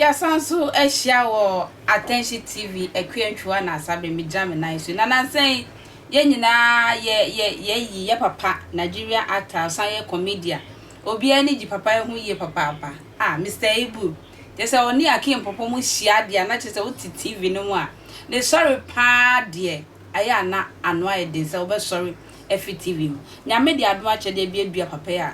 Yasansu Eshawo Attention TV Equentwa na sabe mi jam na isu na nansen ye nyina ye papa Nigeria actor san ye comedian obi ani ji papa hu ye papa Mr. Ibu they say oni akim popo mu hia de na che say wo TV no mu a ne sorry pa de aya na anwa e de say wo be sorry efi TV mu nyame de ado a che de bia papa ya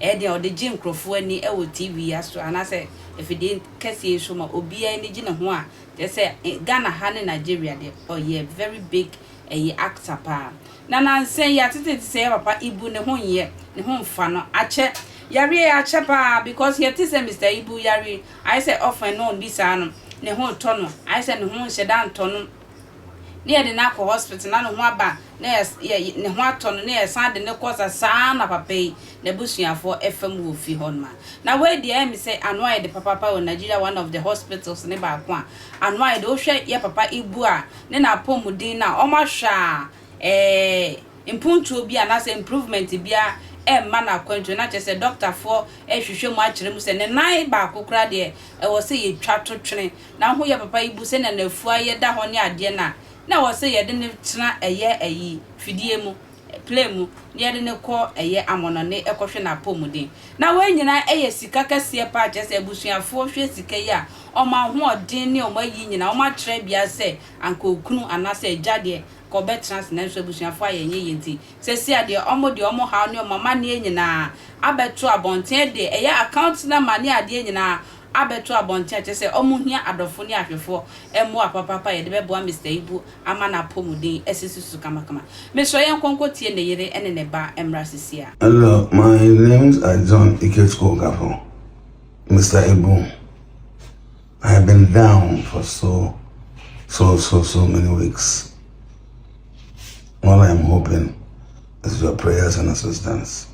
de o de jim krofo ani e wo TV ya so ana say if it didn't kesi so ma obi ani gina ho a they say Ghana ha ne Nigeria de oh yeah very big actor pa na nansen ya tete say papa Ibu ne ho ye ne ho mfa no ache yare ache pa because here say Mr. Ibu yare I say often no this ano ne ho to no I say ne ho hyeda nto no ne de na ko hospital na no ho aba ne ne ho ato no ne san de ne kosa san na papa yi na busuafo FM wo fi hon ma na we dey me say anwa de papa in Nigeria one of the hospitals ne ba ko anwa de o hwe ye papa Ibu a ne na pomudin na o ma hwa impuntu obi na say improvement bia man na kwantu na say doctor for hwehwe mu a kire mu say ne nai ba kokra de wo say ye twa to twene na ho ye papa Ibu say na nafua ye da ho ne ade na wo say ye de ne tena eye fidie mu play mu ye de ne ko amono ne ekohwe na pomudin na we nyina sika kase pa je say busuafo hwe sika yi a o ma ho odin ne o ma yi nyina o ma kire bia say anka okunu anase jade ko betrans na so busuafo ayenye yenti se si ade omo de omo ha ne o mama ne nyina abeto abonten de account na mane ade nyina abeto abonten che se omuhia adofo ne ahwefo emo apapa ye de bebo Mr. Ibu ama na pomudin esisusu kamakama me so yen konkotie ne yere ene ne ba emra sisia. Hello, my names are John Tvgh. Mr. Ibu, I have been down for so many weeks. All I am hoping is your prayers and assistance.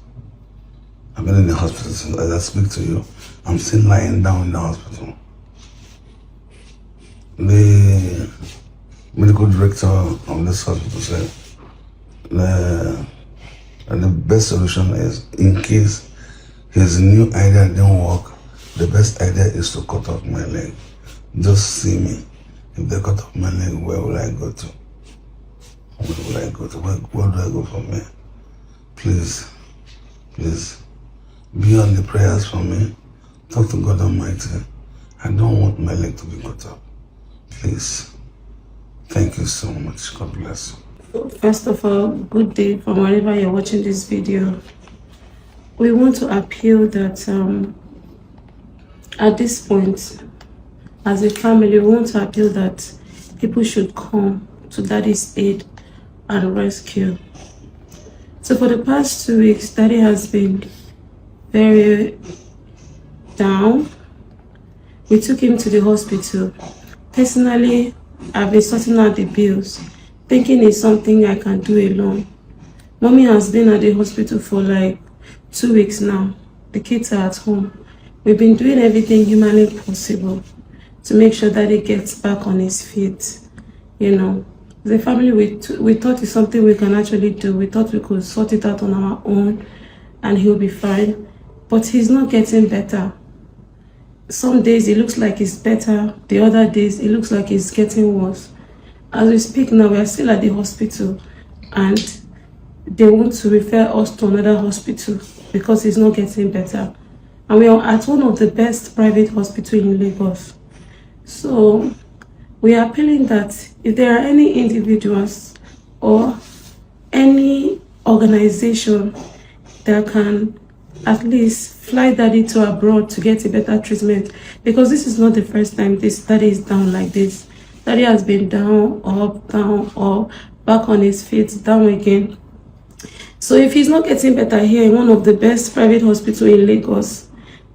I've been in the hospital since as I speak to you. I'm still lying down in the hospital. The medical director of this hospital said the best solution is, in case his new idea didn't work, the best idea is to cut off my leg. Just see me. If they cut off my leg, where will I go to? Where will I go to? Where do I go from here? Please, be on the prayers for me. Talk to God Almighty. I don't want my leg to be cut off. Please. Thank you so much. God bless you. First of all, good day from wherever you're watching this video. We want to appeal that at this point, as a family, we want to appeal that people should come to Daddy's aid and rescue. So for the past 2 weeks, Daddy has been very down. We took him to the hospital. Personally, I've been sorting out the bills, thinking it's something I can do alone. Mommy has been at the hospital for like 2 weeks now. The kids are at home. We've been doing everything humanly possible to make sure that he gets back on his feet. You know, as a family, we thought it's something we can actually do. We thought we could sort it out on our own and he'll be fine. But he's not getting better. Some days it looks like it's better. The other days it looks like it's getting worse. As we speak now, we are still at the hospital and they want to refer us to another hospital because he's not getting better. And we are at one of the best private hospitals in Lagos. So we are appealing that if there are any individuals or any organization that can at least fly Daddy to abroad to get a better treatment, because this is not the first time this Daddy is down like this. Daddy has been down, up, back on his feet, down again. So if he's not getting better here in one of the best private hospitals in Lagos,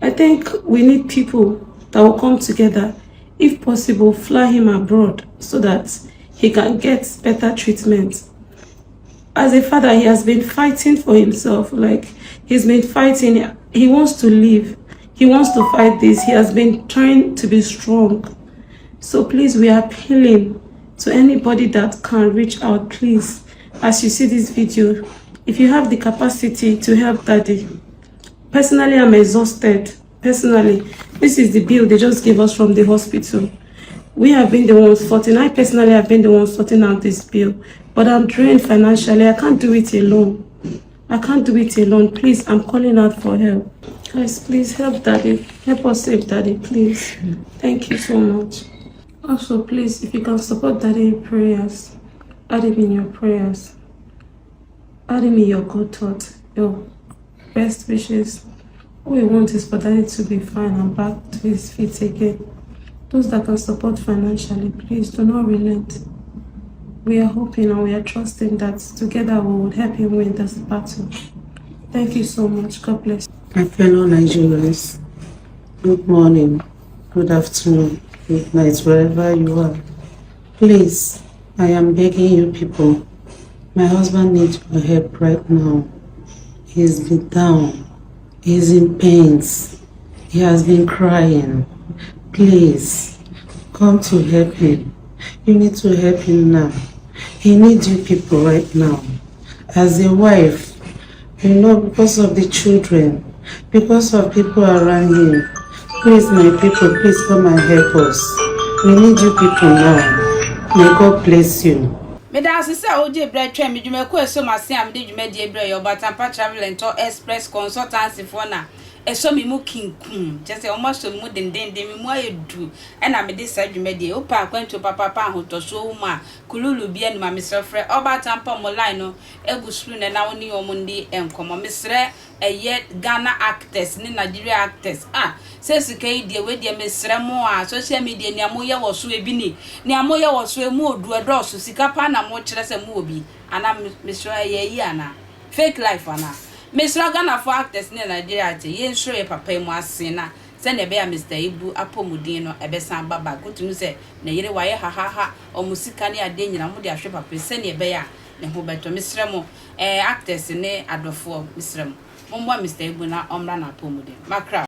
I think we need people that will come together, if possible, fly him abroad so that he can get better treatment. As a father, he has been fighting for himself. Like, he's been fighting. He wants to live. He wants to fight this. He has been trying to be strong. So please, we are appealing to anybody that can reach out. Please, as you see this video, if you have the capacity to help Daddy. Personally, I'm exhausted. personally, this is the bill they just gave us from the hospital. We have been the ones sorting. I personally have been the one sorting out this bill, but I'm drained financially. I can't do it alone. I can't do it alone. Please, I'm calling out for help. Guys, please help Daddy. Help us save Daddy, please. Thank you so much. Also, please, if you can support Daddy in prayers, add him in your prayers. Add him in your good thoughts, your best wishes. All we want is for Daddy to be fine and back to his feet again. Those that can support financially, please do not relent. We are hoping and we are trusting that together we will help him win this battle. Thank you so much. God bless. My fellow Nigerians, good morning, good afternoon, good night, wherever you are. Please, I am begging you people, my husband needs your help right now. He's been down, he's in pains, he has been crying. Please, come to help him. You need to help him now. He needs you people right now. As a wife, because of the children, because of people around him. Please, my people, please come and help us. We need you people now. May God bless you. Medal say oje bread twa me dwuma ko eso mase am de dwuma die bread yo batampa travel and express consultancy for na eso me mu kinkum just almost mu den me mu ayedu e na me de sa dwuma die opa akwanto papa ahoto so mu a kululu bia no ma mesrefre obatampa mo line no egusuru na woni omundi enkomo mesre eye Ghana actors ni Nigeria actors sesikai die we die mesre mo a social media ni amoye wo so ebi ni amoye wo so emu odu edoso sika pa na mo kire se mu obi ana mesre eye yi ana fake life ana mesre Ghana for actors ni Nigeria te ye nsure papa mu asena se na be ya Mr. Ibu apomudin no ebesan baba kotunu se na yire waye ha o musika ni ade nyina mo de ahwe papa se na be ya ne ho beto mesre mo actors ni adofo mesre mo Mr. Ibu na omra na apomudin makra